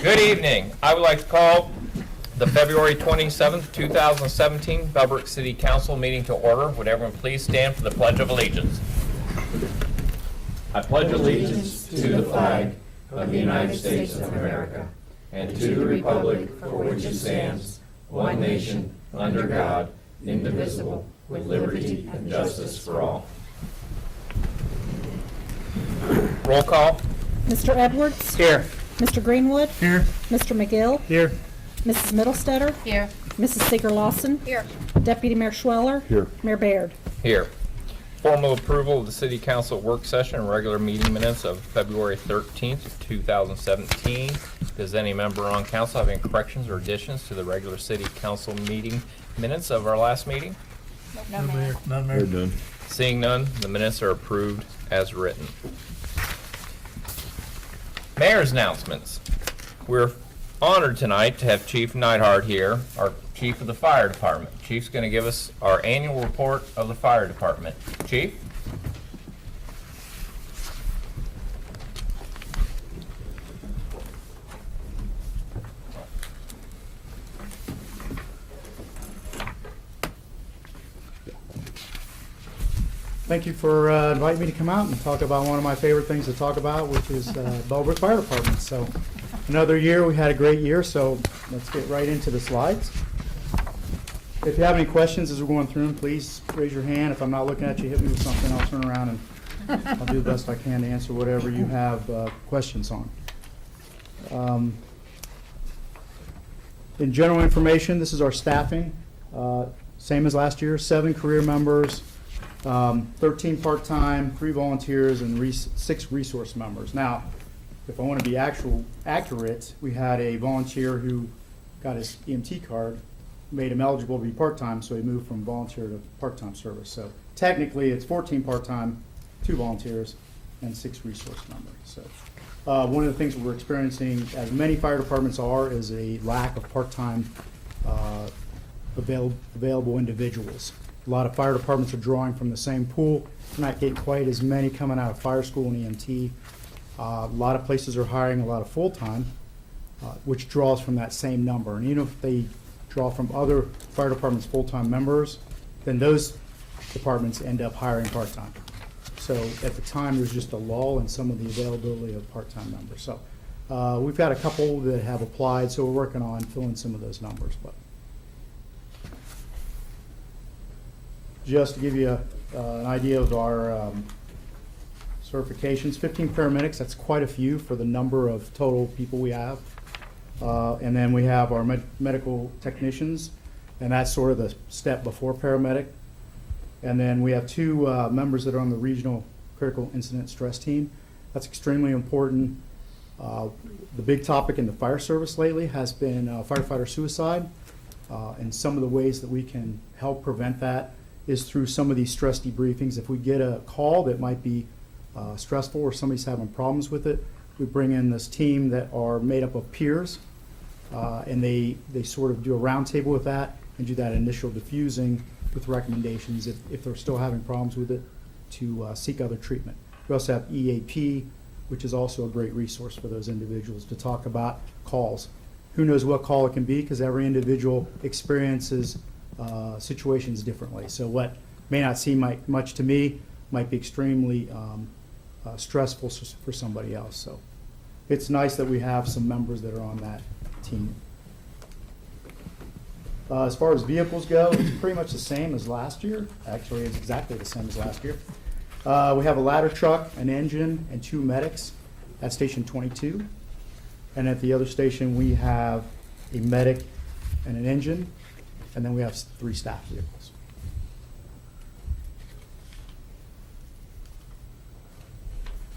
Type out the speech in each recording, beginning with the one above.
Good evening. I would like to call the February 27th, 2017 Bellbrook City Council meeting to order. Would everyone please stand for the Pledge of Allegiance? I pledge allegiance to the flag of the United States of America and to the republic for which it stands, one nation, under God, indivisible, with liberty and justice for all. Roll call. Mr. Edwards? Here. Mr. Greenwood? Here. Mr. McGill? Here. Mrs. Middlestetter? Here. Mrs. Seeger-Lawson? Here. Deputy Mayor Schweller? Here. Mayor Baird? Here. Formal approval of the City Council work session and regular meeting minutes of February 13th, 2017. Does any member on council have any corrections or additions to the regular City Council meeting minutes of our last meeting? No, Mayor. None, Mayor. Done. Seeing none, the minutes are approved as written. Mayor's announcements. We're honored tonight to have Chief Neidhart here, our Chief of the Fire Department. Chief's going to give us our annual report of the Fire Department. Chief? Thank you for inviting me to come out and talk about one of my favorite things to talk about, which is Bellbrook Fire Department. So another year, we had a great year, so let's get right into the slides. If you have any questions as we're going through them, please raise your hand. If I'm not looking at you, hit me with something. I'll turn around and I'll do the best I can to answer whatever you have questions on. In general information, this is our staffing. Same as last year, 7 career members, 13 part-time, 3 volunteers, and 6 resource members. Now, if I want to be accurate, we had a volunteer who got his EMT card, made him eligible to be part-time, so he moved from volunteer to part-time service. So technically, it's 14 part-time, 2 volunteers, and 6 resource members. So one of the things we're experiencing, as many fire departments are, is a lack of part-time available individuals. A lot of fire departments are drawing from the same pool. We're not getting quite as many coming out of fire school and EMT. A lot of places are hiring a lot of full-time, which draws from that same number. And even if they draw from other fire departments' full-time members, then those departments end up hiring part-time. So at the time, there's just a lull in some of the availability of part-time members. So we've got a couple that have applied, so we're working on filling some of those numbers. But just to give you an idea of our certifications, 15 paramedics, that's quite a few for the number of total people we have. And then we have our medical technicians, and that's sort of the step before paramedic. And then we have 2 members that are on the regional critical incident stress team. That's extremely important. The big topic in the fire service lately has been firefighter suicide, and some of the ways that we can help prevent that is through some of these stress debriefings. If we get a call that might be stressful or somebody's having problems with it, we bring in this team that are made up of peers, and they sort of do a roundtable with that and do that initial diffusing with recommendations if they're still having problems with it to seek other treatment. We also have EAP, which is also a great resource for those individuals to talk about calls. Who knows what call it can be, because every individual experiences situations differently. So what may not seem like much to me might be extremely stressful for somebody else. So it's nice that we have some members that are on that team. As far as vehicles go, it's pretty much the same as last year. Actually, it's exactly the same as last year. We have a ladder truck, an engine, and 2 medics at Station 22. And at the other station, we have a medic and an engine, and then we have 3 staff vehicles.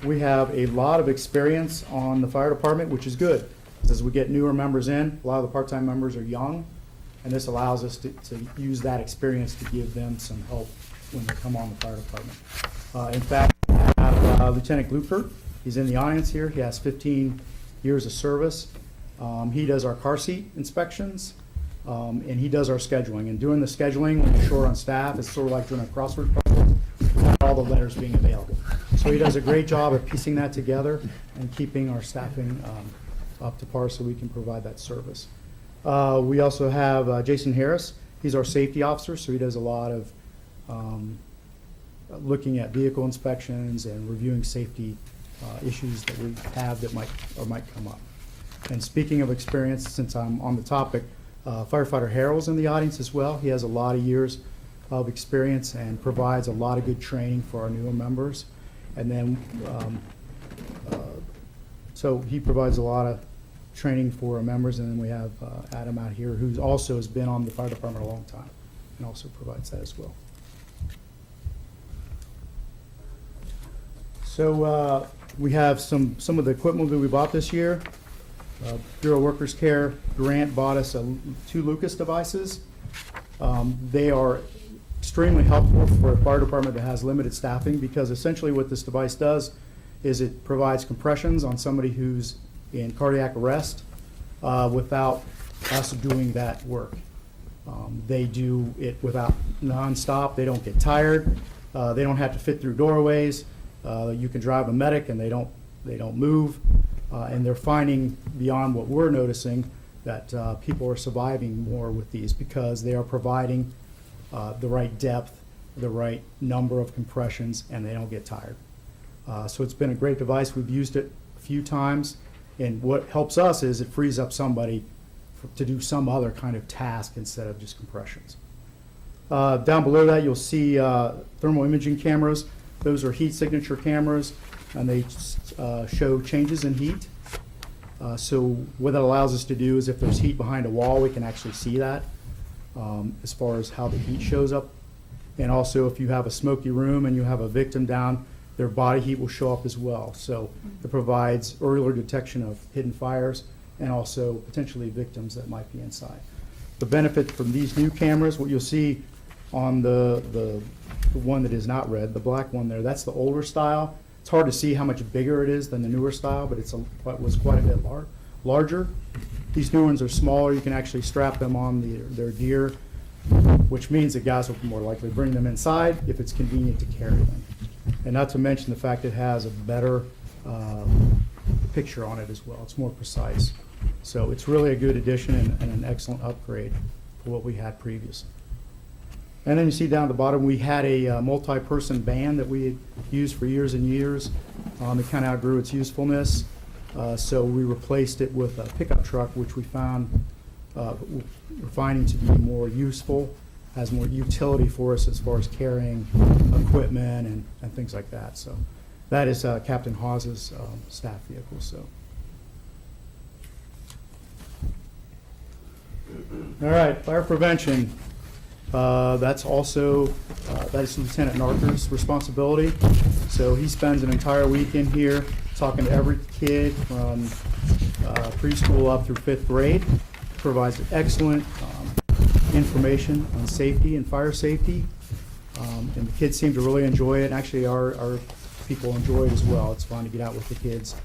We have a lot of experience on the fire department, which is good. As we get newer members in, a lot of the part-time members are young, and this allows us to use that experience to give them some help when they come on the fire department. In fact, we have Lieutenant Glupert. He's in the audience here. He has 15 years of service. He does our car seat inspections, and he does our scheduling. And doing the scheduling when you're short on staff, it's sort of like doing a crossword puzzle without all the letters being available. So he does a great job of piecing that together and keeping our staffing up to par so we can provide that service. We also have Jason Harris. He's our safety officer, so he does a lot of looking at vehicle inspections and reviewing safety issues that we have that might come up. And speaking of experience, since I'm on the topic, firefighter Harold's in the audience as well. He has a lot of years of experience and provides a lot of good training for our newer members. And then, so he provides a lot of training for our members. And then we have Adam out here, who also has been on the fire department a long time and also provides that as well. So we have some of the equipment that we bought this year. Bureau of Workers Care grant bought us 2 Lucas devices. They are extremely helpful for a fire department that has limited staffing, because essentially what this device does is it provides compressions on somebody who's in cardiac arrest without us doing that work. They do it without nonstop. They don't get tired. They don't have to fit through doorways. You can drive a medic and they don't move. And they're finding, beyond what we're noticing, that people are surviving more with these because they are providing the right depth, the right number of compressions, and they don't get tired. So it's been a great device. We've used it a few times, and what helps us is it frees up somebody to do some other kind of task instead of just compressions. Down below that, you'll see thermal imaging cameras. Those are heat signature cameras, and they show changes in heat. So what that allows us to do is if there's heat behind a wall, we can actually see that as far as how the heat shows up. And also if you have a smoky room and you have a victim down, their body heat will show up as well. So it provides earlier detection of hidden fires and also potentially victims that might be inside. The benefit from these new cameras, what you'll see on the one that is not red, the black one there, that's the older style. It's hard to see how much bigger it is than the newer style, but it was quite a bit larger. These new ones are smaller. You can actually strap them on their deer, which means that guys will more likely bring them inside if it's convenient to carry them. And not to mention the fact it has a better picture on it as well. It's more precise. So it's really a good addition and an excellent upgrade for what we had previously. And then you see down at the bottom, we had a multi-person van that we had used for years and years. It kind of outgrew its usefulness, so we replaced it with a pickup truck, which we found we're finding to be more useful, has more utility for us as far as carrying equipment and things like that. So that is Captain Hawes's staff vehicle. So. All right, fire prevention. That's also, that is Lieutenant Narker's responsibility. So he spends an entire weekend here talking to every kid from preschool up through 5th grade. Provides excellent information on safety and fire safety. And the kids seem to really enjoy it. Actually, our people enjoy it as well. It's fun to get out with the kids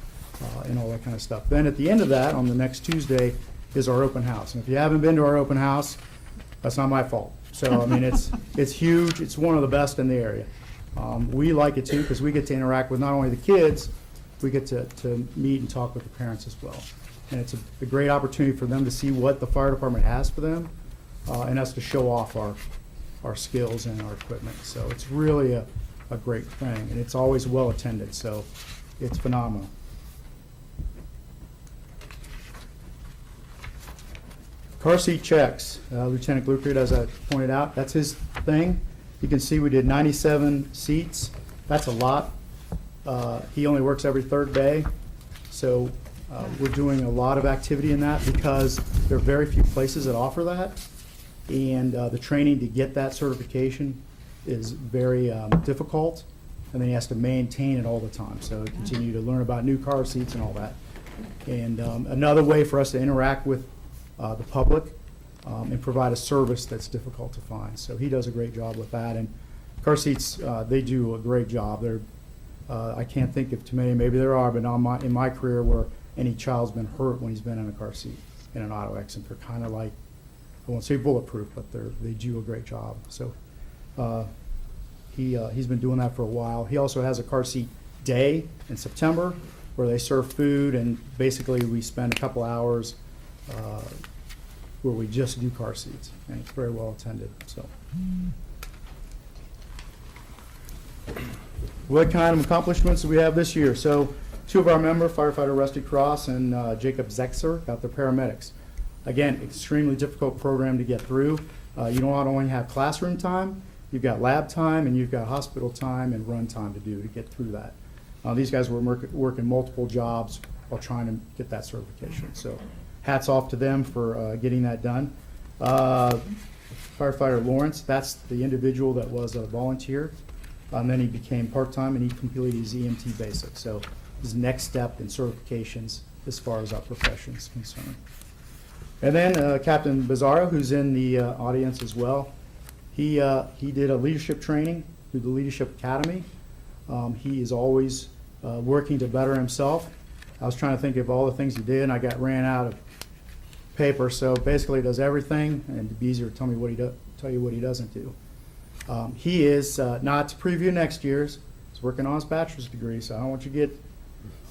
and all that kind of stuff. Then at the end of that, on the next Tuesday, is our open house. And if you haven't been to our open house, that's not my fault. So, I mean, it's huge. It's one of the best in the area. We like it, too, because we get to interact with not only the kids, we get to meet and talk with the parents as well. And it's a great opportunity for them to see what the fire department has for them and us to show off our skills and our equipment. So it's really a great thing, and it's always well attended, so it's phenomenal. Car seat checks. Lieutenant Gluckert, as I pointed out, that's his thing. You can see we did 97 seats. That's a lot. He only works every 3rd day, so we're doing a lot of activity in that because there are very few places that offer that, and the training to get that certification is very difficult, and then he has to maintain it all the time. So continue to learn about new car seats and all that. And another way for us to interact with the public and provide a service that's difficult to find. So he does a great job with that. And car seats, they do a great job. They're, I can't think of too many, maybe there are, but in my career where any child's been hurt when he's been in a car seat in an auto accident. They're kind of like, I won't say bulletproof, but they do a great job. So he's been doing that for a while. He also has a car seat day in September, where they serve food, and basically we spend a couple hours where we just do car seats, and it's very well attended. So, what kind of accomplishments do we have this year? So, 2 of our members, firefighter Rusty Cross and Jacob Zexer, got their paramedics. Again, extremely difficult program to get through. You don't only have classroom time, you've got lab time, and you've got hospital time and run time to do to get through that. These guys were working multiple jobs while trying to get that certification. So hats off to them for getting that done. Firefighter Lawrence, that's the individual that was a volunteer. And then he became part-time and he completed his EMT basic. So his next step in certifications as far as our profession is concerned. And then Captain Bizarro, who's in the audience as well, he did a leadership training through the Leadership Academy. He is always working to better himself. I was trying to think of all the things he did, and I ran out of paper. So basically, he does everything, and it'd be easier to tell you what he doesn't do. He is not to preview next year's. He's working on his bachelor's degree, so I don't want you to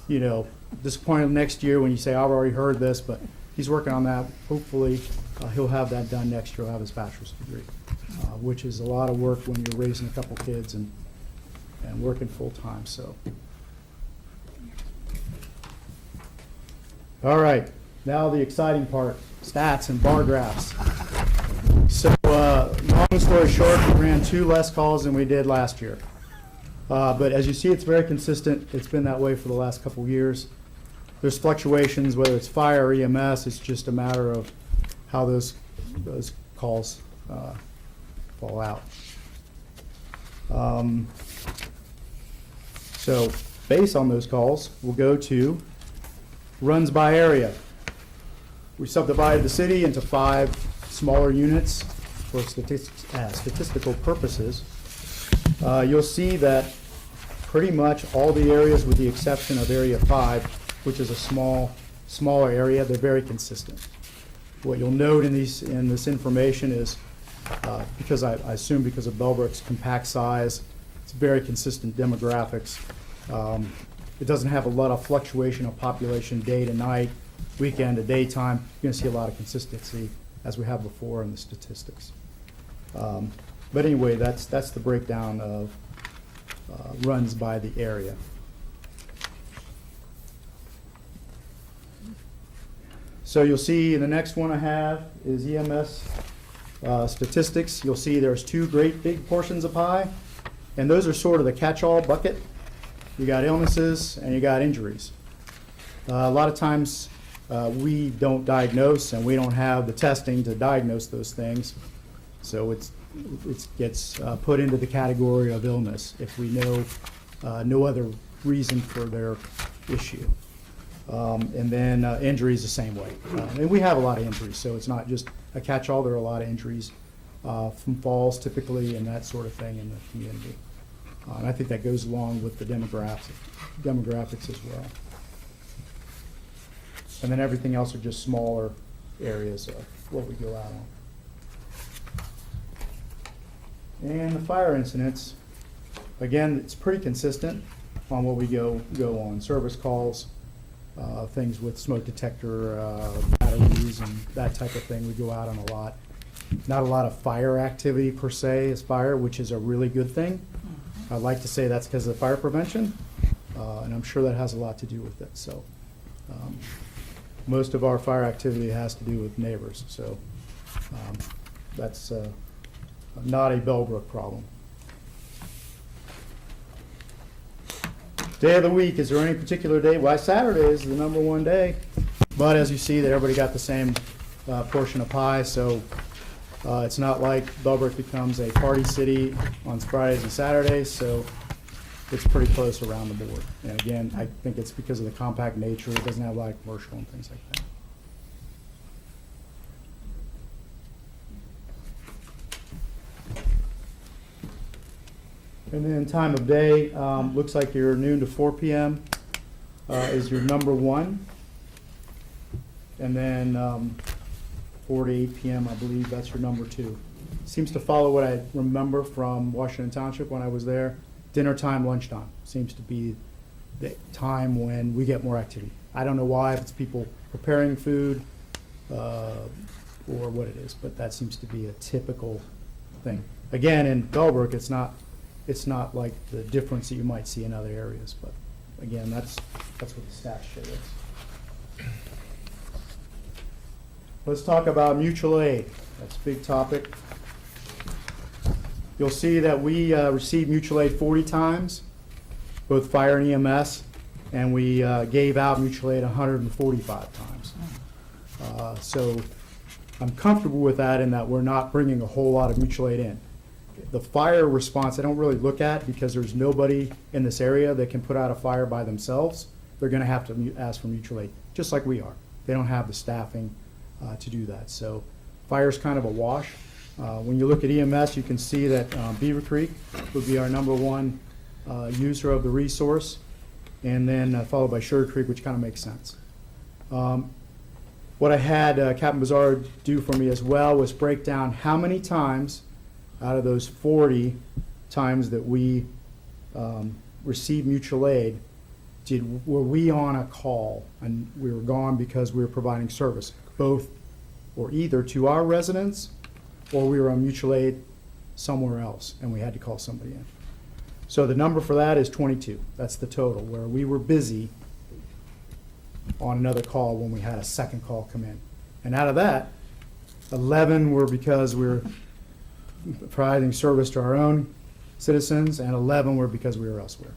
get, disappointed next year when you say I've already heard this, but he's working on that. Hopefully, he'll have that done next year. He'll have his bachelor's degree, which is a lot of work when you're raising a couple kids and working full time. So, all right, now the exciting part: stats and bar graphs. So, long story short, we ran 2 less calls than we did last year. But as you see, it's very consistent. It's been that way for the last couple years. There's fluctuations, whether it's fire or EMS. It's just a matter of how those calls fall out. So based on those calls, we'll go to runs by area. We subdivided the city into 5 smaller units for statistical purposes. You'll see that pretty much all the areas, with the exception of Area 5, which is a smaller area, they're very consistent. What you'll note in this information is, because I assume because of Bellbrook's compact size, it's very consistent demographics. It doesn't have a lot of fluctuation of population day to night, weekend to daytime. You're going to see a lot of consistency as we have before in the statistics. But anyway, that's the breakdown of runs by the area. So you'll see the next one I have is EMS statistics. You'll see there's 2 great big portions of pie, and those are sort of the catch-all bucket. You got illnesses and you got injuries. A lot of times we don't diagnose, and we don't have the testing to diagnose those things, so it gets put into the category of illness if we know no other reason for their issue. And then injuries the same way. And we have a lot of injuries, so it's not just a catch-all. There are a lot of injuries from falls typically and that sort of thing in the community. And I think that goes along with the demographics as well. And then everything else are just smaller areas of what we go out on. And the fire incidents, again, it's pretty consistent on what we go on. Service calls, things with smoke detector, batteries, and that type of thing we go out on a lot. Not a lot of fire activity per se as fire, which is a really good thing. I'd like to say that's because of fire prevention, and I'm sure that has a lot to do with it. So most of our fire activity has to do with neighbors, so that's not a Bellbrook problem. Day of the week, is there any particular day? Well, Saturday is the #1 day, but as you see, that everybody got the same portion of pie, so it's not like Bellbrook becomes a party city on Fridays and Saturdays, so it's pretty close around the board. And again, I think it's because of the compact nature. It doesn't have a lot of commercial and things like that. And then time of day, looks like your noon to 4 p.m. Is your #1. And then 4 to 8 p.m., I believe that's your #2. Seems to follow what I remember from Washington Township when I was there. Dinner time, lunchtime seems to be the time when we get more activity. I don't know why, if it's people preparing food or what it is, but that seems to be a typical thing. Again, in Bellbrook, it's not like the difference that you might see in other areas, but again, that's what the stats show us. Let's talk about mutual aid. That's a big topic. You'll see that we received mutual aid 40 times, both fire and EMS, and we gave out mutual aid 145 times. So I'm comfortable with that in that we're not bringing a whole lot of mutual aid in. The fire response I don't really look at because there's nobody in this area that can put out a fire by themselves. They're going to have to ask for mutual aid, just like we are. They don't have the staffing to do that. So fire's kind of a wash. When you look at EMS, you can see that Beaver Creek would be our #1 user of the resource, and then followed by Sugar Creek, which kind of makes sense. What I had Captain Bizarre do for me as well was break down how many times out of those 40 times that we received mutual aid were we on a call and we were gone because we were providing service, both or either to our residents or we were on mutual aid somewhere else and we had to call somebody in. So the number for that is 22. That's the total, where we were busy on another call when we had a second call come in. And out of that, 11 were because we were providing service to our own citizens, and 11 were because we were elsewhere.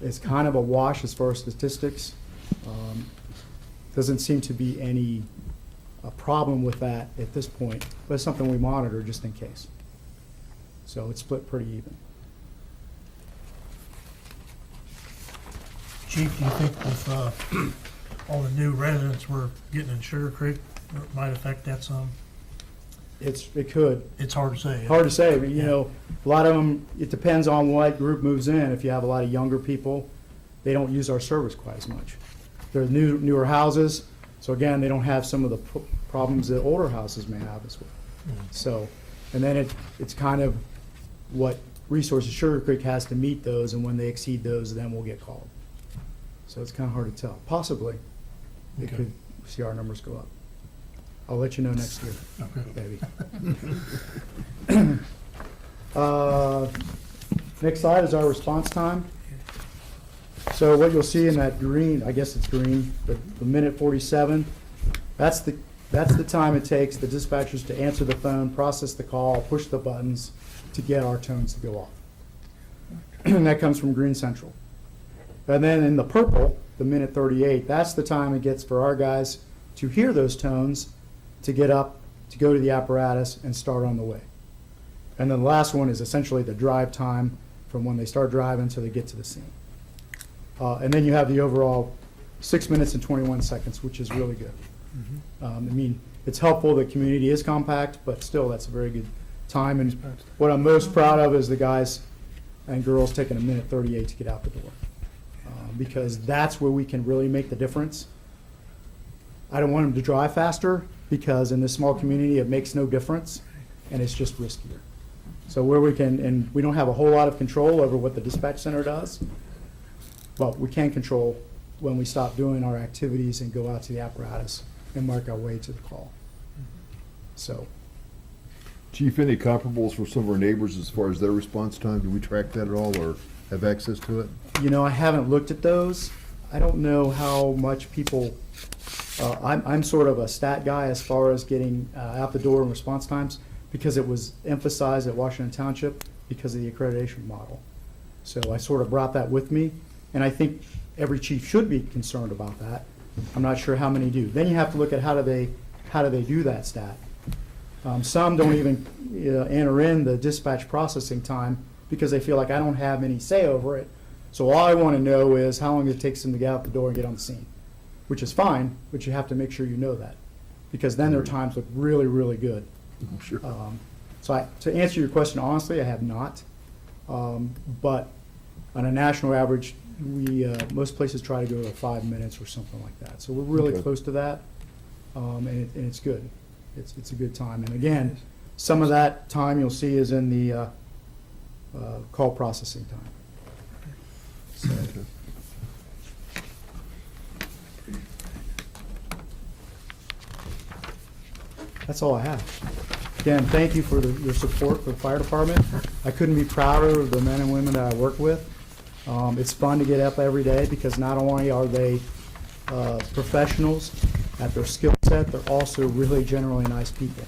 It's kind of a wash as far as statistics. Doesn't seem to be any problem with that at this point, but it's something we monitor just in case. So it's split pretty even. Chief, do you think with all the new residents we're getting in Sugar Creek, it might affect that some? It could. It's hard to say. Hard to say, but you know, a lot of them, it depends on what group moves in. If you have a lot of younger people, they don't use our service quite as much. They're newer houses, so again, they don't have some of the problems that older houses may have as well. So, and then it's kind of what resources Sugar Creek has to meet those, and when they exceed those, then we'll get called. So it's kind of hard to tell. Possibly, it could see our numbers go up. I'll let you know next year, Okay. maybe. Next slide is our response time. So what you'll see in that green, I guess it's green, the minute 47, that's the time it takes the dispatchers to answer the phone, process the call, push the buttons to get our tones to go off. And that comes from Green Central. And then in the purple, the minute 38, that's the time it gets for our guys to hear those tones, to get up, to go to the apparatus, and start on the way. And then the last one is essentially the drive time from when they start driving until they get to the scene. And then you have the overall 6 minutes and 21 seconds, which is really good. I mean, it's helpful, the community is compact, but still, that's a very good time. And what I'm most proud of is the guys and girls taking a minute 38 to get out the door. Because that's where we can really make the difference. I don't want them to drive faster, because in this small community, it makes no difference, and it's just riskier. So where we can, and we don't have a whole lot of control over what the dispatch center does, but we can control when we stop doing our activities and go out to the apparatus and mark our way to the call. So. Chief, any comparables for some of our neighbors as far as their response time? Do we track that at all or have access to it? You know, I haven't looked at those. I don't know how much people, I'm sort of a stat guy as far as getting out the door and response times, because it was emphasized at Washington Township because of the accreditation model. So I sort of brought that with me, and I think every chief should be concerned about that. I'm not sure how many do. Then you have to look at how do they do that stat. Some don't even enter in the dispatch processing time because they feel like I don't have any say over it. So all I want to know is how long it takes them to get out the door and get on the scene, which is fine, but you have to make sure you know that, because then their times look really, really good. Sure. So to answer your question honestly, I have not. But on a national average, most places try to go to 5 minutes or something like that. So we're really Okay. close to that, and it's good. It's a good time. And again, some of that time you'll see is in the call processing time. So, That's all I have. Again, thank you for your support for the fire department. I couldn't be prouder of the men and women that I work with. It's fun to get up every day because not only are they professionals at their skill set, they're also really generally nice people,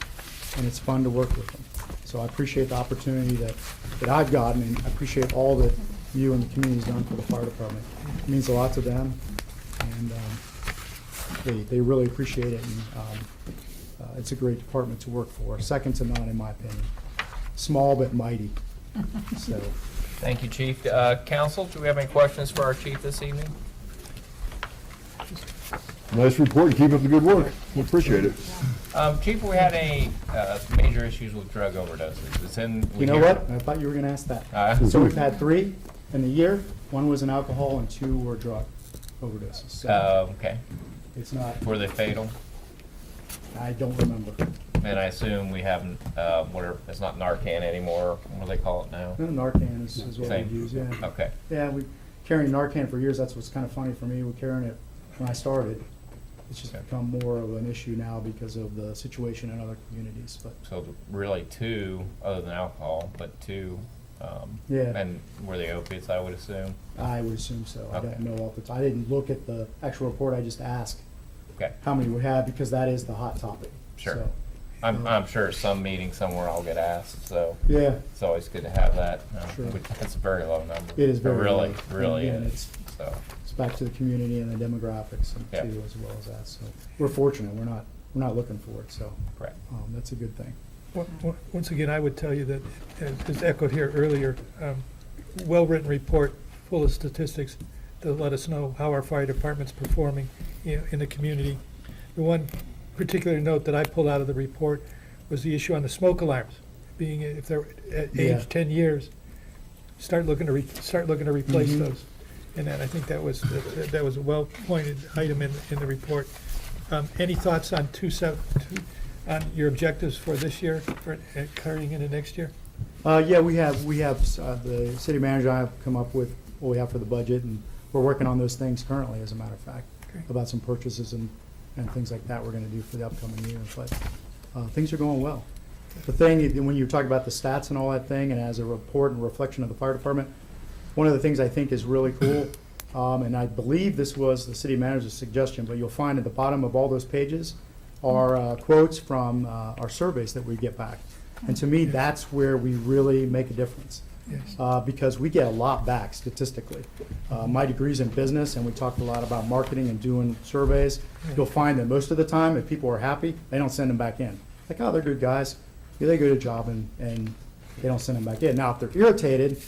and it's fun to work with them. So I appreciate the opportunity that I've gotten, and I appreciate all that you and the community's done for the fire department. It means a lot to them, and they really appreciate it, and it's a great department to work for, second to none in my opinion. Small but mighty. So, Thank you, Chief. Council, do we have any questions for our chief this evening? Nice report, keep up the good work. We appreciate it. Chief, we had any major issues with drug overdoses. It's in. you know what? I thought you were going to ask that. So we've had 3 in the year. 1 was an alcohol and 2 were drug overdoses. So Okay. it's not. Were they fatal? I don't remember. And I assume we haven't, it's not Narcan anymore. What do they call it now? No, Narcan is what Same. we use. Yeah. Okay. Yeah, we carrying Narcan for years. That's what's kind of funny for me. We're carrying it when I started. It's just Okay. become more of an issue now because of the situation in other communities. But So really 2, other than alcohol, but 2. Yeah. And were they opiates, I would assume? I would assume so. I Okay. don't know off the top. I didn't look at the actual report. I just asked Okay. how many we had because that is the hot topic. Sure. So, I'm sure some meeting somewhere I'll get asked, so yeah, it's always good to have that. Sure. It's a very low number. it is very Really, low. really And is. So, it's back to the community and the demographics and Yeah. too, as well as that. So we're fortunate. We're not looking for it. So correct. that's a good thing. Once again, I would tell you that, as echoed here earlier, well-written report, full of statistics to let us know how our fire department's performing in the community. The one particular note that I pulled out of the report was the issue on the smoke alarms, being if they're at Yeah. age 10 years, start looking to replace Mhm. those. And then I think that was a well-pointed item in the report. Any thoughts on on your objectives for this year, for carrying into next year? Yeah, we have the city manager and I have come up with what we have for the budget, and we're working on those things currently, as a matter of fact, Okay. about some purchases and things like that we're going to do for the upcoming year. But things are going well. The thing, when you talk about the stats and all that thing, and as a report and reflection of the fire department, one of the things I think is really cool, and I believe this was the city manager's suggestion, but you'll find at the bottom of all those pages are quotes from our surveys that we get back. And to me, that's where we really make a difference. Yes. Because we get a lot back statistically. My degree's in business, and we talked a lot about marketing and doing surveys. You'll find that most of the time, if people are happy, they don't send them back in. Like, oh, they're good guys. Yeah, they do a good job, and they don't send them back in. Now, if they're irritated,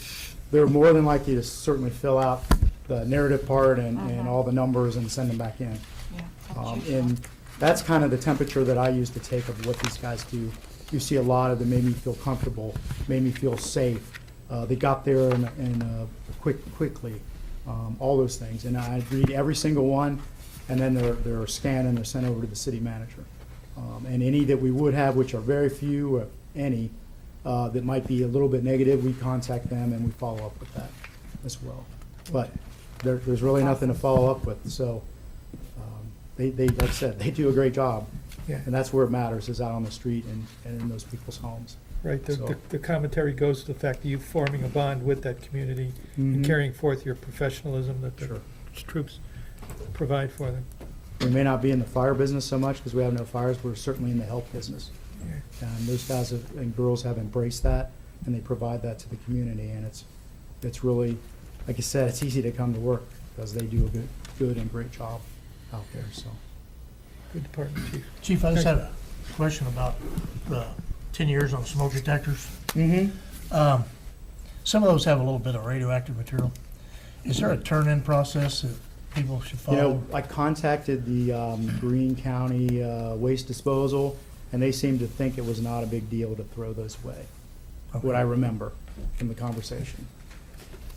they're more than likely to certainly fill out the narrative part and all the numbers and send them back in. And that's kind of the temperature that I use to take of what these guys do. You see a lot of them made me feel comfortable, made me feel safe. They got there quickly, all those things. And I read every single one, and then they're scanned and they're sent over to the city manager. And any that we would have, which are very few, if any, that might be a little bit negative, we contact them and we follow up with that as well. But there's really nothing to follow up with. So they like I said, they do a great job. Yeah. And that's where it matters, is out on the street and in those people's homes. Right, So- the commentary goes to the fact that you forming a bond with that community and Mhm. carrying forth your professionalism that the Sure. troops provide for them. We may not be in the fire business so much because we have no fires, but we're certainly in the health business. Yeah. And those guys and girls have embraced that, and they provide that to the community. And it's really, like I said, it's easy to come to work because they do a good and great job out there. So Good department, Chief. Chief, I just had a question about the 10 years on smoke detectors. Some of those have a little bit of radioactive material. Is there a turn-in process that people should you know, follow? I contacted the Greene County Waste Disposal, and they seemed to think it was not a big deal to throw those away. What I remember from the conversation.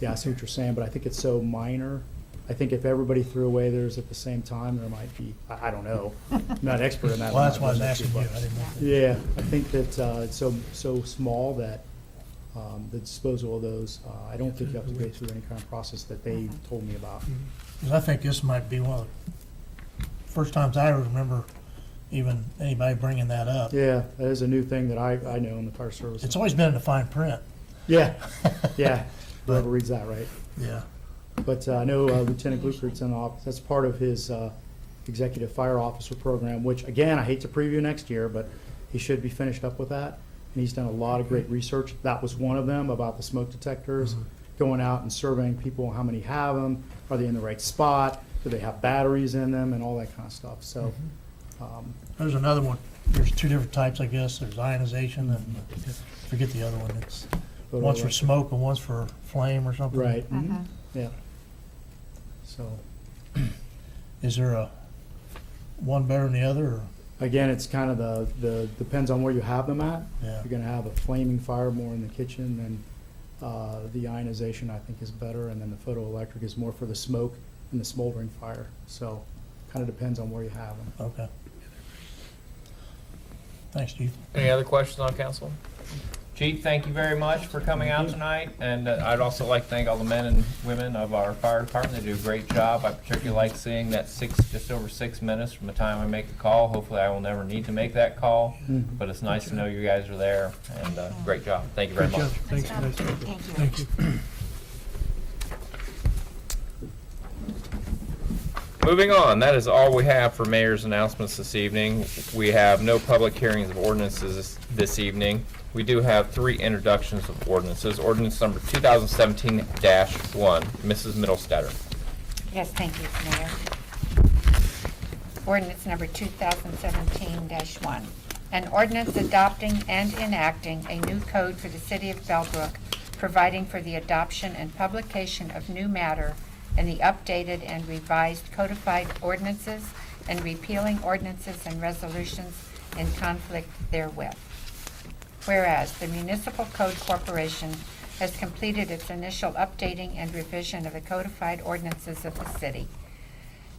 Yeah, I see what you're saying, but I think it's so minor. I think if everybody threw away theirs at the same time, there might be, I don't know. I'm not an expert in that. Well, that's why I was asking you. I didn't know. Yeah, I think that it's so small that the disposal of those, I don't think you have to go through any kind of process that they told me about. 'Cause I think this might be one of the first times I remember even anybody bringing that up. Yeah, that is a new thing that I know in the fire service. It's always been in the fine print. Yeah, yeah, whoever reads that right. Yeah. But I know Lieutenant Gluckert's in the office, that's part of his executive fire officer program, which, again, I hate to preview next year, but he should be finished up with that. And he's done a lot of great research. That was one of them, about the smoke detectors, going out and surveying people, how many have them, are they in the right spot, do they have batteries in them, and all that kind of stuff. So, There's another one. There's two different types, I guess. There's ionization and forget the other one. It's one's for smoke and one's for flame or something. Right, yeah. So, Is there a one better than the other? Or? again, it's kind of the depends on where you have them at. Yeah. You're gonna have a flaming fire more in the kitchen, then the ionization, I think, is better, and then the photoelectric is more for the smoke and the smoldering fire. So, kind of depends on where you have them. Okay. Thanks, Chief. Any other questions on council? Chief, thank you very much for coming out tonight, and I'd also like to thank all the men and women of our fire department. They do a great job. I particularly like seeing that just over 6 minutes from the time I make the call. Hopefully, I will never need to make that call, but it's nice to know you guys are there, and great job. Thank you very much. Thanks, guys. Thank you. Moving on, that is all we have for mayor's announcements this evening. We have no public hearings of ordinances this evening. We do have 3 introductions of ordinances. Ordinance number 2017-1. Mrs. Middlestetter. Yes, thank you, Mayor. Ordinance number 2017-1. An ordinance adopting and enacting a new code for the city of Bellbrook, providing for the adoption and publication of new matter in the updated and revised codified ordinances and repealing ordinances and resolutions in conflict therewith. Whereas the Municipal Code Corporation has completed its initial updating and revision of the codified ordinances of the city.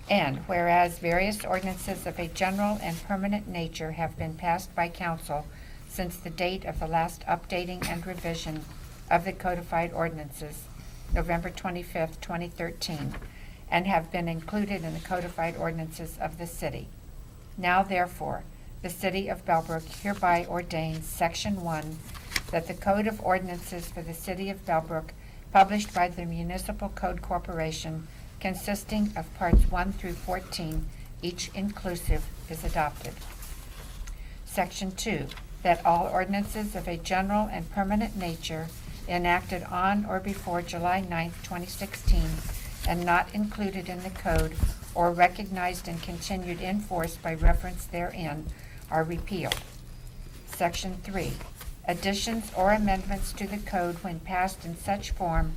And whereas various ordinances of a general and permanent nature have been passed by council since the date of the last updating and revision of the codified ordinances, November 25th, 2013, and have been included in the codified ordinances of the city. Now therefore, the city of Bellbrook hereby ordains Section 1 that the Code of Ordinances for the city of Bellbrook, published by the Municipal Code Corporation, consisting of parts 1 through 14, each inclusive, is adopted. Section 2, that all ordinances of a general and permanent nature enacted on or before July 9th, 2016, and not included in the code or recognized and continued in force by reference therein, are repealed. Section 3, additions or amendments to the code when passed in such form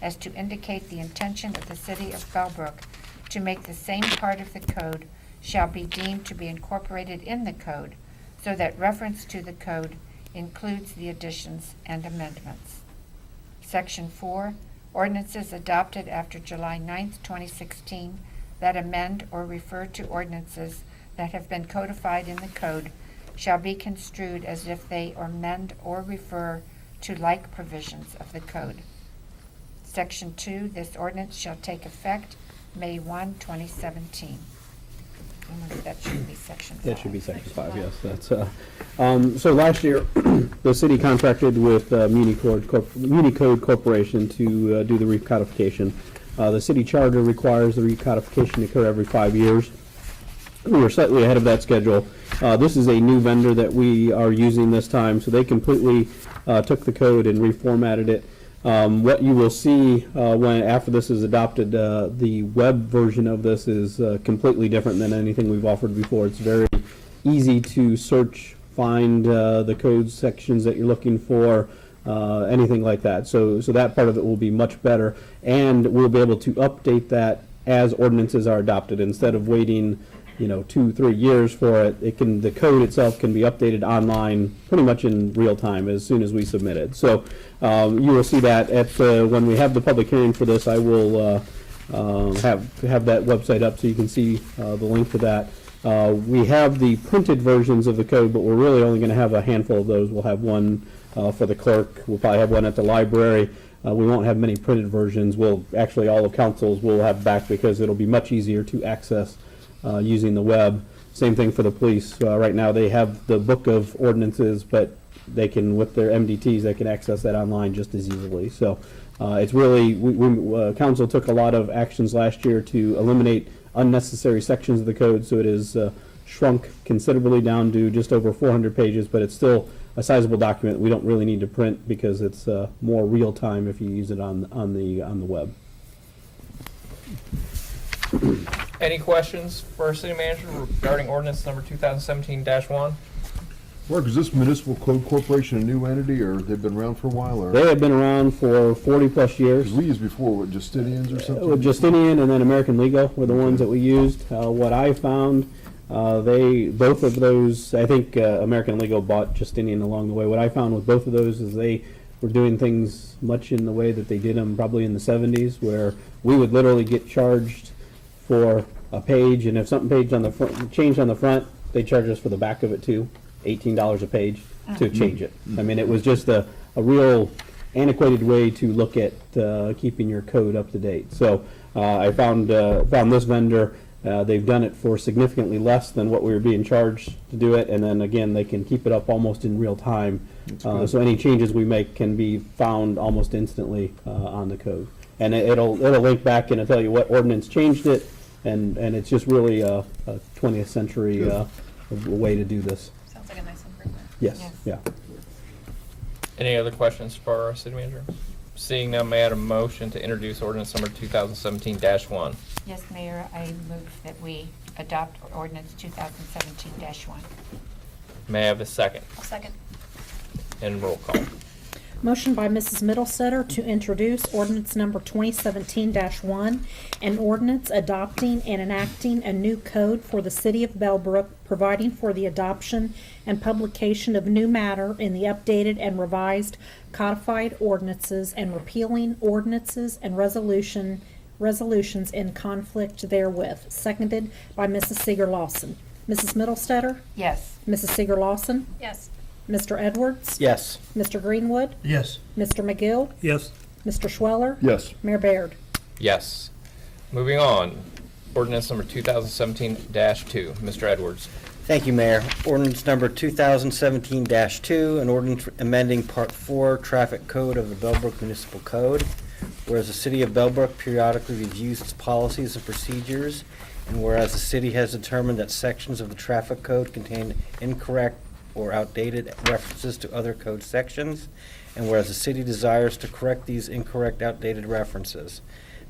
as to indicate the intention of the city of Bellbrook to make the same part of the code shall be deemed to be incorporated in the code, so that reference to the code includes the additions and amendments. Section 4, ordinances adopted after July 9th, 2016 that amend or refer to ordinances that have been codified in the code shall be construed as if they amend or refer to like provisions of the code. Section 2, this ordinance shall take effect May 1, 2017. That should be section 5. That should be section 5, yes. That's, so last year, the city contracted with Municode Corporation to do the recodification. The city charter requires the recodification to occur every 5 years. We were slightly ahead of that schedule. This is a new vendor that we are using this time, so they completely took the code and reformatted it. What you will see when after this is adopted, the web version of this is completely different than anything we've offered before. It's very easy to search, find the code sections that you're looking for, anything like that. So that part of it will be much better, and we'll be able to update that as ordinances are adopted instead of waiting 2-3 years for it. The code itself can be updated online pretty much in real time as soon as we submit it. So you will see that at when we have the public hearing for this. I will have that website up so you can see the link to that. We have the printed versions of the code, but we're really only going to have a handful of those. We'll have one for the clerk. We'll probably have one at the library. We won't have many printed versions. All of councils will have back because it'll be much easier to access using the web. Same thing for the police. Right now, they have the book of ordinances, but they can, with their MDTs, they can access that online just as easily. So it's really, council took a lot of actions last year to eliminate unnecessary sections of the code, so it is shrunk considerably down to just over 400 pages, but it's still a sizable document we don't really need to print because it's more real time if you use it on the web. Any questions for our city manager regarding ordinance number 2017-1? Mark, is this Municipal Code Corporation a new entity, or they've been around for a while, or? They have been around for 40+ years. 'Cause we used before, what, Justinians or something? Justinian and then American Legal were the ones that we used. What I found, both of those, I think American Legal bought Justinian along the way. What I found with both of those is they were doing things much in the way that they did them probably in the 70s, where we would literally get charged for a page, and if something changed on the front, they charged us for the back of it too, $18 a page to change it. I mean, it was just a real antiquated way to look at keeping your code up to date. So I found this vendor. They've done it for significantly less than what we were being charged to do it, and then again, they can keep it up almost in real time. So any changes we make can be found almost instantly on the code, and it'll link back and it'll tell you what ordinance changed it, and it's just really a 20th century way to do this. Sounds like a nice improvement. Yes, Yes. yeah. Any other questions for our city manager? Seeing none, may I have a motion to introduce ordinance number 2017-1? Yes, Mayor, I move that we adopt ordinance 2017-1. May I have a second? I'll second. And roll call. Motion by Mrs. Middlestetter to introduce ordinance number 2017-1, an ordinance adopting and enacting a new code for the city of Bellbrook, providing for the adoption and publication of new matter in the updated and revised codified ordinances, and repealing ordinances and resolutions in conflict therewith. Seconded by Mrs. Seeger Lawson. Mrs. Middlestetter? Yes. Mrs. Seeger Lawson? Yes. Mr. Edwards? Yes. Mr. Greenwood? Yes. Mr. McGill? Yes. Mr. Schweller? Yes. Mayor Baird? Yes. Moving on, ordinance number 2017-2. Mr. Edwards. Thank you, Mayor. Ordinance number 2017-2, an ordinance amending Part 4 Traffic Code of the Bellbrook Municipal Code. Whereas the City of Bellbrook periodically reviews its policies and procedures, and whereas the city has determined that sections of the traffic code contain incorrect or outdated references to other code sections, and whereas the city desires to correct these incorrect, outdated references.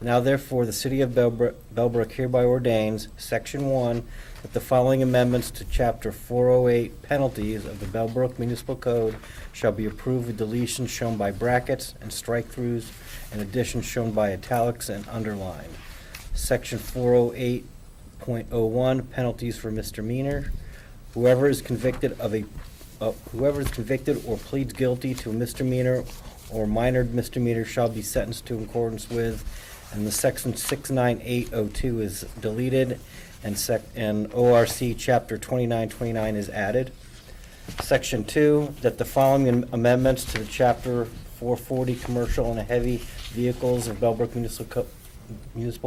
Now therefore, the City of Bellbrook hereby ordains, Section 1, that the following amendments to Chapter 408 penalties of the Bellbrook Municipal Code shall be approved with deletions shown by brackets and strike-throughs, and additions shown by italics and underline. Section 408.01, penalties for misdemeanor. Whoever is convicted or pleads guilty to a misdemeanor or minor misdemeanor shall be sentenced to in accordance with, and the section 69802 is deleted, and ORC chapter 2929 is added. Section 2, that the following amendments to the chapter 440 commercial and heavy vehicles of Bellbrook Municipal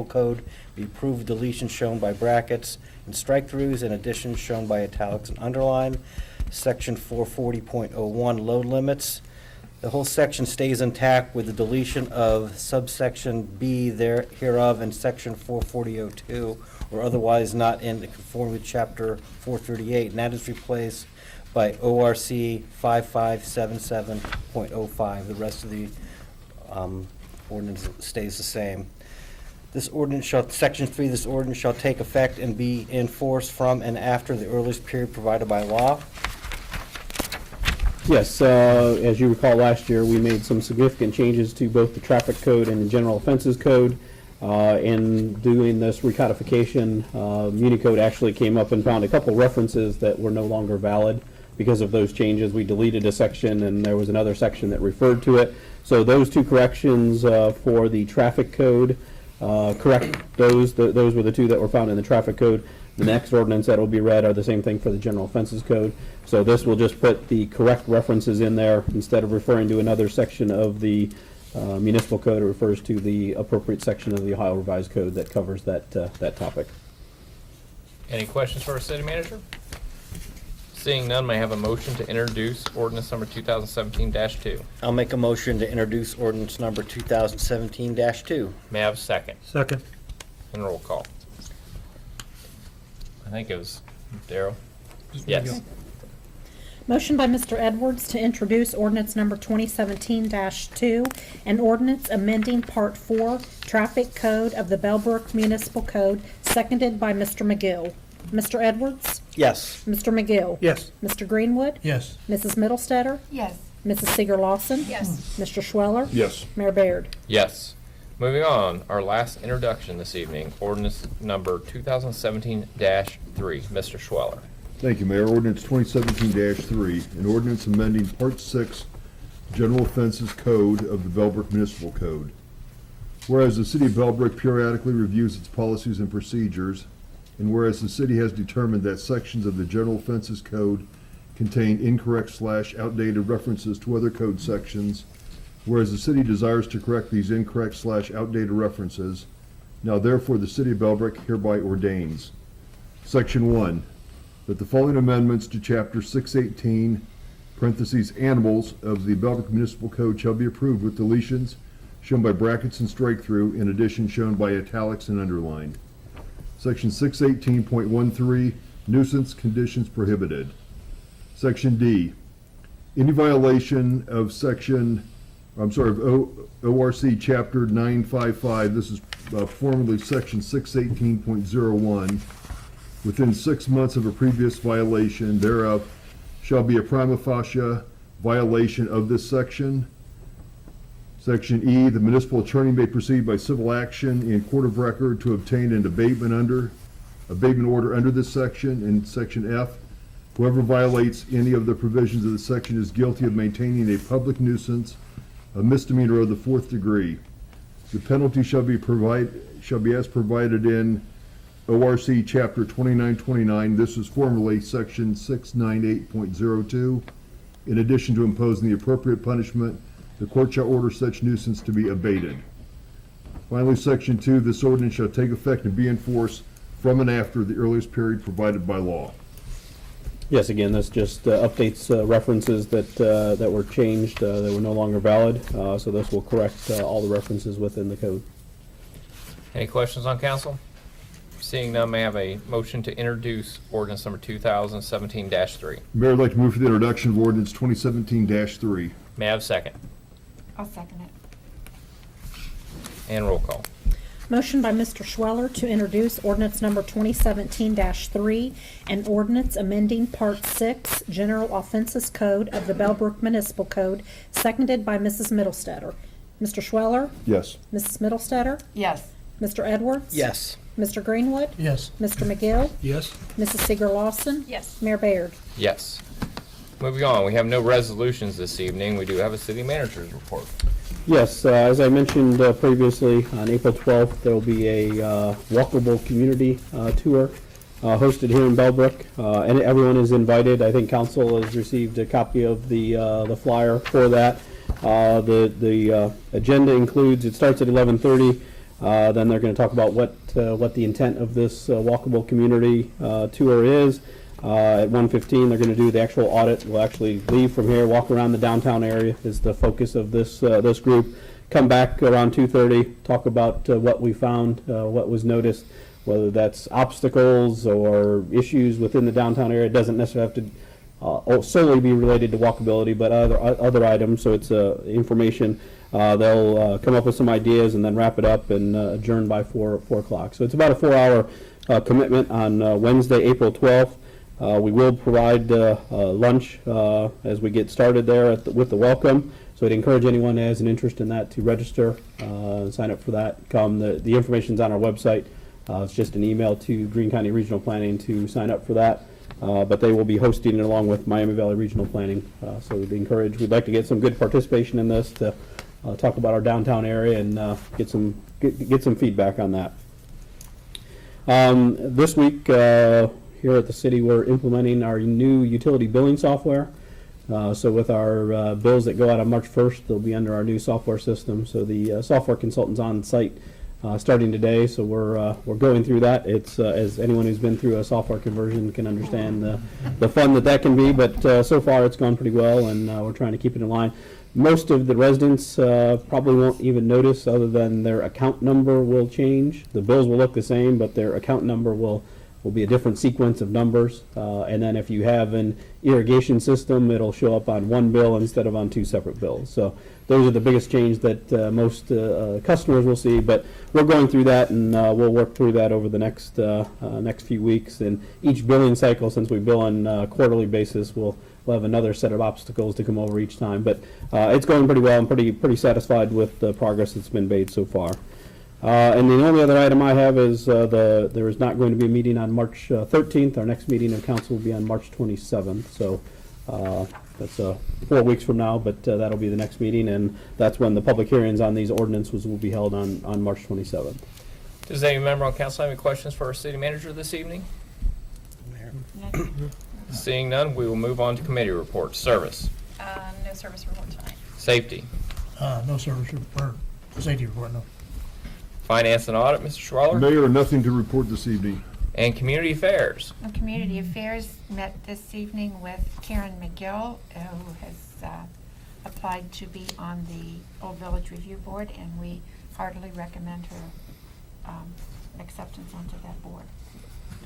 Code be approved, deletions shown by brackets and strike-throughs, and additions shown by italics and underline. Section 440.01, load limits. The whole section stays intact with the deletion of subsection B hereof and section 440.02, or otherwise not in conformity with chapter 438, and that is replaced by ORC 5577.05. The rest of the ordinance stays the same. Section 3, this ordinance shall take effect and be enforced from and after the earliest period provided by law. Yes, as you recall, last year, we made some significant changes to both the traffic code and the general offenses code. In doing this recodification, Municode actually came up and found a couple references that were no longer valid. Because of those changes, we deleted a section, and there was another section that referred to it. So those two corrections for the traffic code, correct those were the two that were found in the traffic code. The next ordinance that will be read are the same thing for the general offenses code. So this will just put the correct references in there instead of referring to another section of the municipal code. It refers to the appropriate section of the Ohio Revised Code that covers that topic. Any questions for our city manager? Seeing none, may I have a motion to introduce ordinance number 2017-2? I'll make a motion to introduce ordinance number 2017-2. May I have a second? Second. And roll call. I think it was Darrell. Yes. Motion by Mr. Edwards to introduce ordinance number 2017-2, an ordinance amending Part 4 Traffic Code of the Bellbrook Municipal Code, seconded by Mr. McGill. Mr. Edwards? Yes. Mr. McGill? Yes. Mr. Greenwood? Yes. Mrs. Middlestetter? Yes. Mrs. Seeger Lawson? Yes. Mr. Schweller? Yes. Mayor Baird? Yes. Moving on, our last introduction this evening, ordinance number 2017-3. Mr. Schweller. Thank you, Mayor. Ordinance 2017-3, an ordinance amending Part 6 General Offenses Code of the Bellbrook Municipal Code. Whereas the City of Bellbrook periodically reviews its policies and procedures, and whereas the city has determined that sections of the General Offenses Code contain incorrect/outdated references to other code sections, whereas the city desires to correct these incorrect/outdated references, now therefore the City of Bellbrook hereby ordains. Section 1. That the following amendments to Chapter 618, parentheses, Animals of the Bellbrook Municipal Code shall be approved with deletions shown by brackets and strike-through, in addition shown by italics and underlined. Section 618.13, Nuisance Conditions Prohibited. Section D. Any violation of ORC Chapter 955, this is formerly Section 618.01, within 6 months of a previous violation thereof, shall be a prima facie violation of this section. Section E, the municipal attorney may proceed by civil action in court of record to obtain an abatement order under this section. And Section F, whoever violates any of the provisions of the section is guilty of maintaining a public nuisance, a misdemeanor of the 4th degree. The penalty shall be as provided in ORC Chapter 2929, this is formerly Section 698.02. In addition to imposing the appropriate punishment, the court shall order such nuisance to be abated. Finally, Section 2, this ordinance shall take effect and be enforced from and after the earliest period provided by law. Yes, again, this just updates references that were changed, that were no longer valid. So this will correct all the references within the code. Any questions on council? Seeing none, may I have a motion to introduce ordinance number 2017-3? Mayor, I'd like to move for the introduction of ordinance 2017-3. May I have a second? I'll second it. And roll call. Motion by Mr. Schweller to introduce ordinance number 2017-3, an ordinance amending Part 6 General Offenses Code of the Bellbrook Municipal Code, seconded by Mrs. Middlestetter. Mr. Schweller? Yes. Mrs. Middlestetter? Yes. Mr. Edwards? Yes. Mr. Greenwood? Yes. Mr. McGill? Yes. Mrs. Seeger Lawson? Yes. Mayor Baird? Yes. Moving on, we have no resolutions this evening. We do have a city manager's report. Yes, as I mentioned previously, on April 12th, there will be a walkable community tour hosted here in Bellbrook, and everyone is invited. I think council has received a copy of the flyer for that. The agenda includes, it starts at 11:30. Then they're going to talk about what the intent of this walkable community tour is. At 1:15, they're going to do the actual audit. We'll actually leave from here, walk around the downtown area is the focus of this group. Come back around 2:30, talk about what we found, what was noticed, whether that's obstacles or issues within the downtown area. It doesn't necessarily have to solely be related to walkability, but other items. So it's information. They'll come up with some ideas and then wrap it up and adjourn by 4 o'clock. So it's about a 4-hour commitment on Wednesday, April 12th. We will provide lunch as we get started there with the welcome. So I'd encourage anyone that has an interest in that to register and sign up for that. Come. The information's on our website. It's just an email to Greene County Regional Planning to sign up for that. But they will be hosting it along with Miami Valley Regional Planning. So we'd like to get some good participation in this to talk about our downtown area and get some feedback on that. This week here at the city, we're implementing our new utility billing software. So with our bills that go out on March 1st, they'll be under our new software system. So the software consultants on site starting today, so we're going through that. It's as anyone who's been through a software conversion can understand the fun that can be, but so far it's gone pretty well, and we're trying to keep it in line. Most of the residents probably won't even notice, other than their account number will change. The bills will look the same, but their account number will be a different sequence of numbers. And then if you have an irrigation system, it'll show up on one bill instead of on two separate bills. So those are the biggest change that most customers will see. But we're going through that, and we'll work through that over the next few weeks. And each billing cycle, since we bill on a quarterly basis, we'll have another set of obstacles to come over each time. But it's going pretty well. I'm pretty satisfied with the progress that's been made so far. And the only other item I have is there is not going to be a meeting on March 13th. Our next meeting of council will be on March 27th. So that's 4 weeks from now, but that'll be the next meeting, and that's when the public hearings on these ordinances will be held on March 27th. Does any member on council have any questions for our city manager this evening? Seeing none, we will move on to committee reports. Service. No service report tonight. Safety. No service report, safety report, no. Finance and audit, Mr. Schwaller. Mayor, nothing to report this evening. And community affairs. Community Affairs met this evening with Karen McGill, who has applied to be on the Old Village Review Board, and we heartily recommend her acceptance onto that board.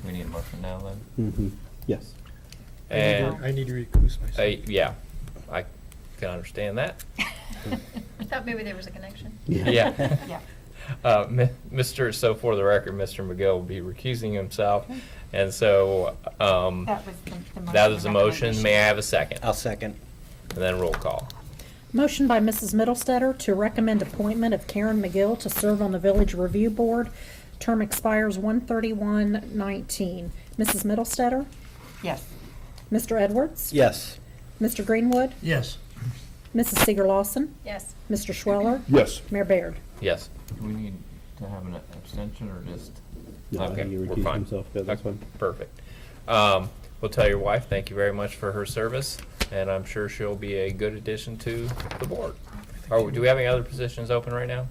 Do we need a motion now then? Yes. And I need to recuse myself. yeah, I can understand that. I thought maybe there was a connection. Yeah. Yeah. So for the record, Mr. McGill will be recusing himself, and so That was the motion. that is the motion. recommendation. May I have a second? I'll second. And then roll call. Motion by Mrs. Middlestetter to recommend appointment of Karen McGill to serve on the Village Review Board. Term expires 1/31/19. Mrs. Middlestetter? Yes. Mr. Edwards? Yes. Mr. Greenwood? Yes, Mrs. Seeger Lawson? Yes. Mr. Schweller? Yes. Mayor Baird? Yes. Do we need to have an abstention or just? No, I Okay, think he we're recused fine. himself. Yeah, that's fine. Perfect. We'll tell your wife, thank you very much for her service, and I'm sure she'll be a good addition to the board. Oh, do we have any other positions open right now?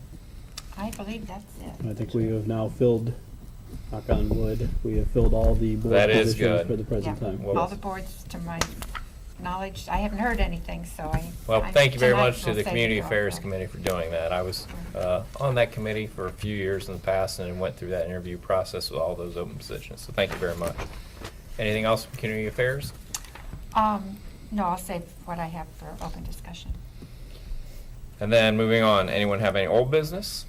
I believe that's it. I think we have now filled, knock on wood, we have filled all the board That is positions good. for the present Yeah. time. Well- All the boards, to my knowledge, I haven't heard anything, so Well, thank you very tonight much to will the save Community you all Affairs that. Committee for doing that. I was on that committee for a few years in the past and went through that interview process with all those open positions, so thank you very much. Anything else from Community Affairs? No, I'll save what I have for open discussion. And then moving on, anyone have any old business?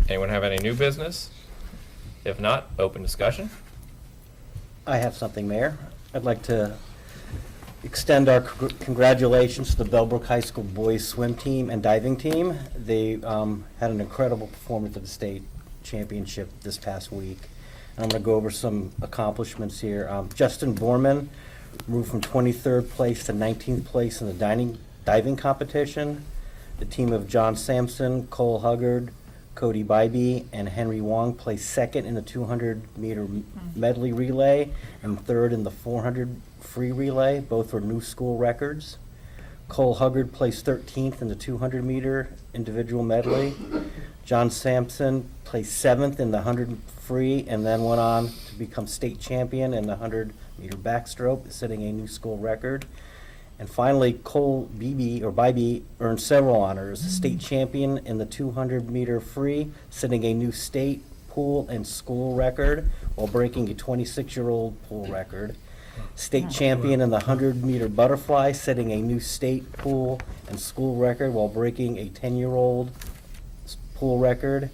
Anyone have any new business? If not, open discussion. I have something, Mayor. I'd like to extend our congratulations to the Bellbrook High School boys swim team and diving team. They had an incredible performance at the state championship this past week. And I'm going to go over some accomplishments here. Justin Borman moved from 23rd place to 19th place in the diving competition. The team of John Sampson, Cole Huggard, Cody Bybee, and Henry Wong placed second in the 200-meter medley relay and third in the 400 free relay. Both were new school records. Cole Huggard placed 13th in the 200-meter individual medley. John Sampson placed 7th in the 100 free and then went on to become state champion in the 100-meter backstroke, setting a new school record. And finally, Cole Bybee earned several honors. State champion in the 200-meter free, setting a new state, pool, and school record while breaking a 26-year-old pool record. State champion in the 100-meter butterfly, setting a new state, pool, and school record while breaking a 10-year-old pool record.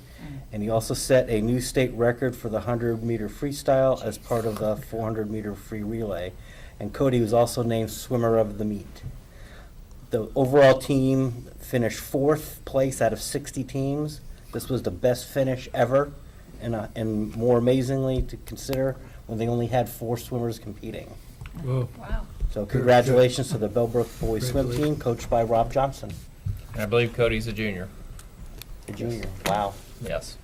And he also set a new state record for the 100-meter freestyle as part of the 400-meter free relay. And Cody was also named swimmer of the meet. The overall team finished 4th place out of 60 teams. This was the best finish ever, and more amazingly to consider when they only had 4 swimmers competing. Whoa. Wow. So congratulations to the Bellbrook boys swim team, coached by Rob Johnson, And I believe Cody's a junior. the junior. Wow. Yes.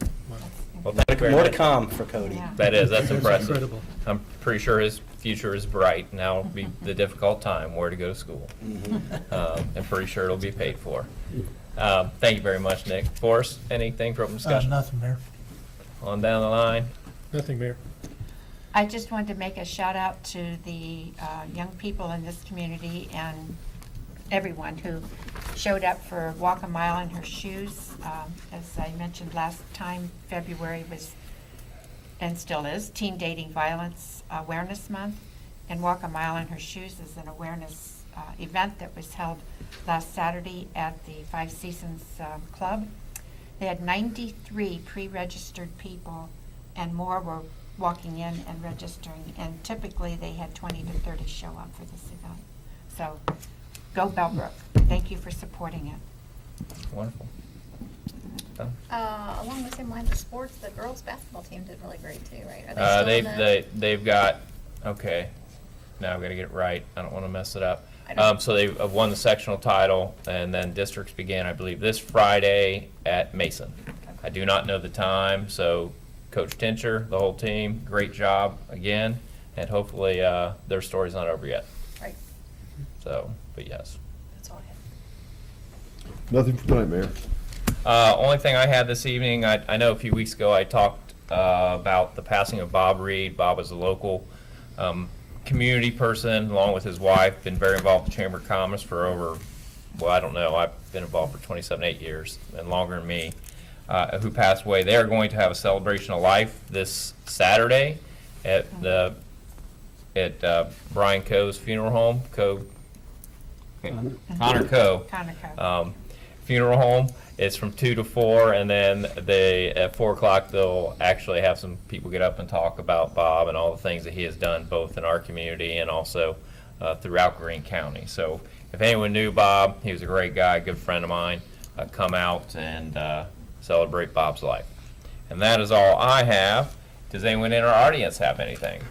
Well, thank you very More to much. come for Cody. Yeah. That is, that's That's impressive. incredible. I'm pretty sure his future is bright. Now will be the difficult time, where to go to school. Mhm. And pretty sure it'll be paid for. Thank you very much, Nick. Forrest, anything for open discussion? Nothing, Mayor. On down the line. Nothing, Mayor. I just wanted to make a shout out to the young people in this community and everyone who showed up for Walk a Mile in Her Shoes. As I mentioned last time, February was, and still is, Teen Dating Violence Awareness Month. And Walk a Mile in Her Shoes is an awareness event that was held last Saturday at the Five Seasons Club. They had 93 pre-registered people, and more were walking in and registering, and typically they had 20 to 30 show up for this event. So, go Bellbrook. Thank you for supporting it. Wonderful. Done. Along the same lines of sports, the girls' basketball team did really great too, right? Are they still in the? They've got, okay, now I've got to get it right. I don't want to mess it up. I don't- So they've won the sectional title, and then districts began, I believe, this Friday at Mason. I do not know the time, so Coach Tincher, the whole team, great job again, and hopefully their story's not over yet. Right, So, but yes. that's all I had. Nothing for tonight, Mayor. Only thing I had this evening, I know a few weeks ago I talked about the passing of Bob Reed. Bob was a local community person, along with his wife, been very involved with the Chamber of Commerce for over, well, I don't know, I've been involved for 8 years, and longer than me, who passed away. They are going to have a celebration of life this Saturday at Brian Coe's funeral home, Connor Coe. Conoco. Funeral home. It's from 2 to 4, and then at 4 o'clock they'll actually have some people get up and talk about Bob and all the things that he has done, both in our community and also throughout Greene County. So if anyone knew Bob, he was a great guy, good friend of mine. Come out and celebrate Bob's life. And that is all I have. Does anyone in our audience have anything?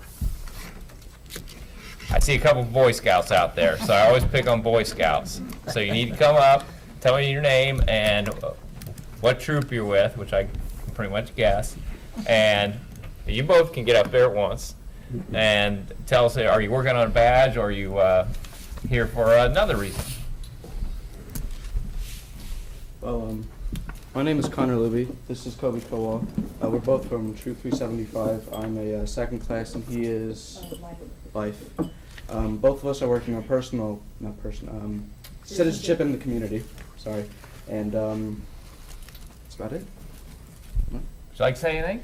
I see a couple of Boy Scouts out there, so I always pick on Boy Scouts. So you need to come up, tell me your name and what troop you're with, which I can pretty much guess. And you both can get up there at once and tell us, are you working on a badge or are you here for another reason? Well, my name is Connor Libby. This is Kobe Kowal. We're both from Troop 375. I'm a second class and he is life. Both of us are working on citizenship in the community. Sorry. And that's about it. Would you like to say anything?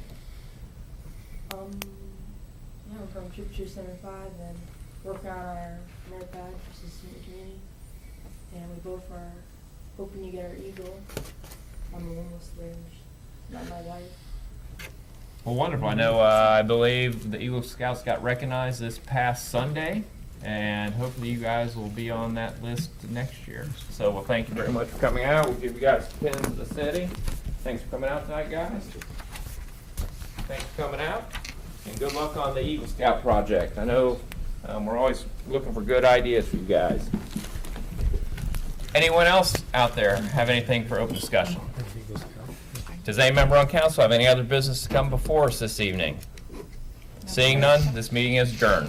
Yeah, I'm from Troop 275 and working on our merit badge for citizen in the community. And we both are hoping to get our eagle. I'm almost there, not my wife. Well, wonderful. I know, I believe the Eagle Scouts got recognized this past Sunday, and hopefully you guys will be on that list next year. So, well, thank you very much for coming out. We'll give you guys pins of the city. Thanks for coming out tonight, guys. Thanks for coming out, and good luck on the Eagle Scout project. I know we're always looking for good ideas for you guys. Anyone else out there have anything for open discussion? Does any member on council have any other business to come before us this evening? Seeing none, this meeting is adjourned.